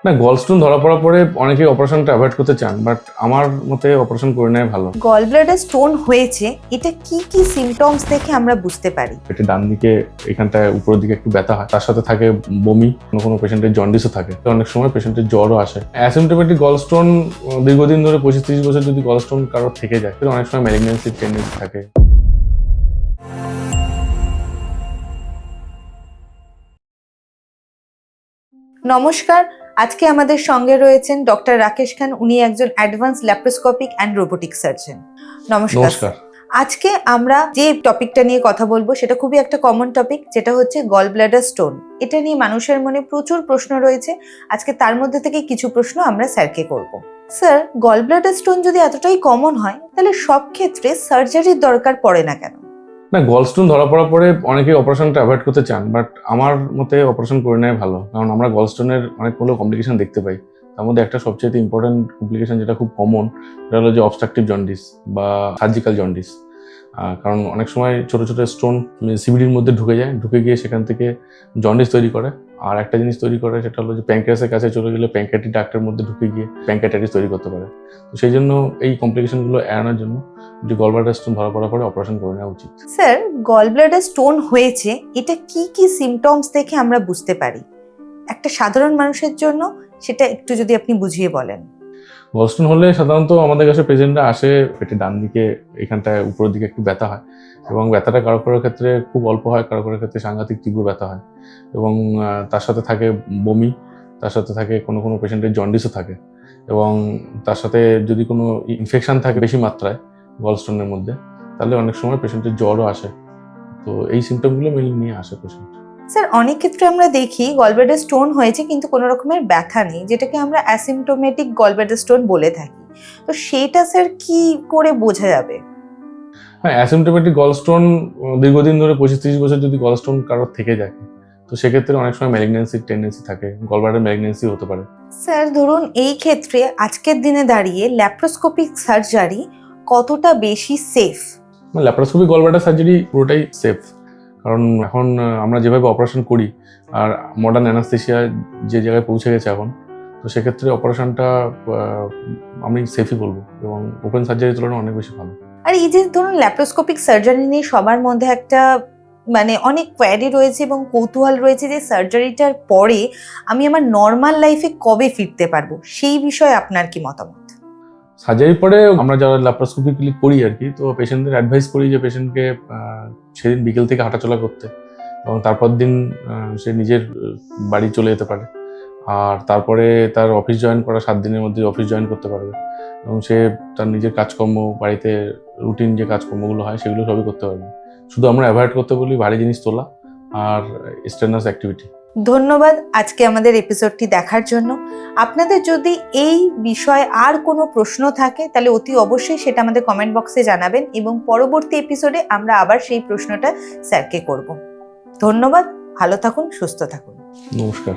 না, গলস্টোন ধরা পড়ার পরে অনেকেই অপারেশনটা অ্যাভয়েড করতে চান, বাট আমার মতে অপারেশন করে নেওয়া ভালো। গল ব্লাডার স্টোন হয়েছে, এটা কি কি সিমটমস দেখে আমরা বুঝতে পারি? পেটে ডান দিকে এখানটায় উপরের দিকে একটু ব্যথা হয়, তার সাথে থাকে বমি, কোনো পেশেন্টের জন্ডিসও থাকে, অনেক সময় পেশেন্টের জ্বরও আসে। অ্যাসিমটোমেটিক গলস্টোন দীর্ঘদিন ধরে 25-30 বছর যদি গলস্টোন কারোর থেকে যায়, তাহলে অনেক সময় ম্যালিগন্যান্সির টেন্ডেন্সি থাকে। নমস্কার, আজকে আমাদের সঙ্গে রয়েছেন ডক্টর রাকেশ খান। উনি একজন advance laparoscopic and robotic surgeon. নমস্কার। নমস্কার। আজকে আমরা যে টপিকটা নিয়ে কথা বলবো সেটা খুবই একটা কমন টপিক, যেটা হচ্ছে গল ব্লাডার স্টোন। এটা নিয়ে মানুষের মনে প্রচুর প্রশ্ন রয়েছে। আজকে তার মধ্যে থেকে কিছু প্রশ্ন আমরা স্যারকে করব। স্যার, গল ব্লাডার স্টোন যদি এতটাই কমন হয়, তাহলে সব ক্ষেত্রে সার্জারির দরকার পড়ে না কেন? না, গলস্টোন ধরা পড়ার পরে অনেকেই অপারেশনটা অ্যাভয়েড করতে চান, বাট আমার মতে অপারেশন করে নেওয়া ভালো। কারণ আমরা গলস্টোনের অনেকগুলো কমপ্লিকেশন দেখতে পাই। তার মধ্যে একটা সবচেয়ে ইম্পর্টেন্ট কমপ্লিকেশন যেটা খুব কমন, সেটা হলো যে অবস্ট্রাকটিভ জন্ডিস বা সার্জিক্যাল জন্ডিস। কারণ অনেক সময় ছোট ছোট স্টোন সিভিডির মধ্যে ঢুকে যায়, ঢুকে গিয়ে সেখান থেকে জন্ডিস তৈরি করে। আর একটা জিনিস তৈরি করে, সেটা হলো যে প্যানক্রিয়াসের কাছে চলে গেলে প্যানক্রিয়াটিক ডাক্টের মধ্যে ঢুকে গিয়ে প্যানক্রিয়াটাইটিস তৈরি করতে পারে। তো সেই জন্য এই কমপ্লিকেশনগুলো এড়ানোর জন্য যে গল ব্লাডার স্টোন ধরা পড়ার পরে অপারেশন করে নেওয়া উচিত। স্যার, গল ব্লাডার স্টোন হয়েছে, এটা কি কি সিমটমস দেখে আমরা বুঝতে পারি? একটা সাধারণ মানুষের জন্য সেটা একটু যদি আপনি বুঝিয়ে বলেন। গলস্টোন হলে সাধারণত আমাদের কাছে পেশেন্টরা আসে, পেটে ডান দিকে এখানটায় উপরের দিকে একটু ব্যথা হয়, এবং ব্যথাটা কারো কারোর ক্ষেত্রে খুব অল্প হয়, কারো কারোর ক্ষেত্রে সাংঘাতিক তীব্র ব্যথা হয়, এবং তার সাথে থাকে বমি, তার সাথে থাকে কোনো পেশেন্টের জন্ডিসও থাকে, এবং তার সাথে যদি কোনো ইনফেকশন থাকে বেশি মাত্রায় গলস্টোনের মধ্যে, তাহলে অনেক সময় পেশেন্টের জ্বরও আসে। তো এই সিমটমগুলো মেনলি নিয়ে আসে পেশেন্ট। স্যার, অনেক ক্ষেত্রে আমরা দেখি গলব্লাডার স্টোন হয়েছে কিন্তু কোনো রকমের ব্যথা নেই, যেটাকে আমরা অ্যাসিমটোমেটিক গলব্লাডার স্টোন বলে থাকি। তো সেটা স্যার কি করে বোঝা যাবে? হ্যাঁ, অ্যাসিমটোমেটিক গলস্টোন দীর্ঘদিন ধরে 25-30 বছর যদি গলস্টোন কারোর থেকে যায়, তো সেক্ষেত্রে অনেক সময় ম্যালিগন্যান্সির টেন্ডেন্সি থাকে, গলব্লাডার ম্যালিগন্যান্সি হতে পারে। স্যার, ধরুন এই ক্ষেত্রে আজকের দিনে দাঁড়িয়ে ল্যাপ্রোস্কোপিক সার্জারি কতটা বেশি সেফ? ল্যাপারোস্কোপিক গলব্লাডার সার্জারি পুরোটাই সেফ, কারণ এখন আমরা যেভাবে অপারেশন করি আর মডার্ন অ্যানাস্থেসিয়া যে জায়গায় পৌঁছে গেছে এখন, তো সেক্ষেত্রে অপারেশনটা আমি সেফই বলবো, এবং ওপেন সার্জারির তুলনায় অনেক বেশি ভালো। আর এই যে ধরুন ল্যাপ্রোস্কোপিক সার্জারি নিয়ে সবার মধ্যে একটা অনেক কোয়ারি রয়েছে এবং কৌতূহল রয়েছে যে সার্জারিটার পরে আমি আমার নর্মাল লাইফে কবে ফিরতে পারবো, সেই বিষয়ে আপনার কি মতামত? সার্জারির পরে আমরা যারা ল্যাপারোস্কোপিক্যালি করি আর কি, তো পেশেন্টদের অ্যাডভাইস করি যে পেশেন্টকে সেদিন বিকেল থেকে হাঁটাচলা করতে, এবং তারপর দিন সে নিজের বাড়ি চলে যেতে পারে, আর তারপরে তার অফিস জয়েন করা 7 দিনের মধ্যে অফিস জয়েন করতে পারবে, এবং সে তার নিজের কাজকর্ম, বাড়িতে রুটিন যে কাজকর্মগুলো হয় সেগুলো সবই করতে পারবে। শুধু আমরা অ্যাভয়েড করতে বলি ভারী জিনিস তোলা আর স্ট্রেনাস অ্যাক্টিভিটি। ধন্যবাদ আজকে আমাদের এপিসোডটি দেখার জন্য। আপনাদের যদি এই বিষয়ে আর কোনো প্রশ্ন থাকে তাহলে অতি অবশ্যই সেটা আমাদের কমেন্ট বক্সে জানাবেন, এবং পরবর্তী এপিসোডে আমরা আবার সেই প্রশ্নটা স্যারকে করব। ধন্যবাদ, ভালো থাকুন, সুস্থ থাকুন। নমস্কার।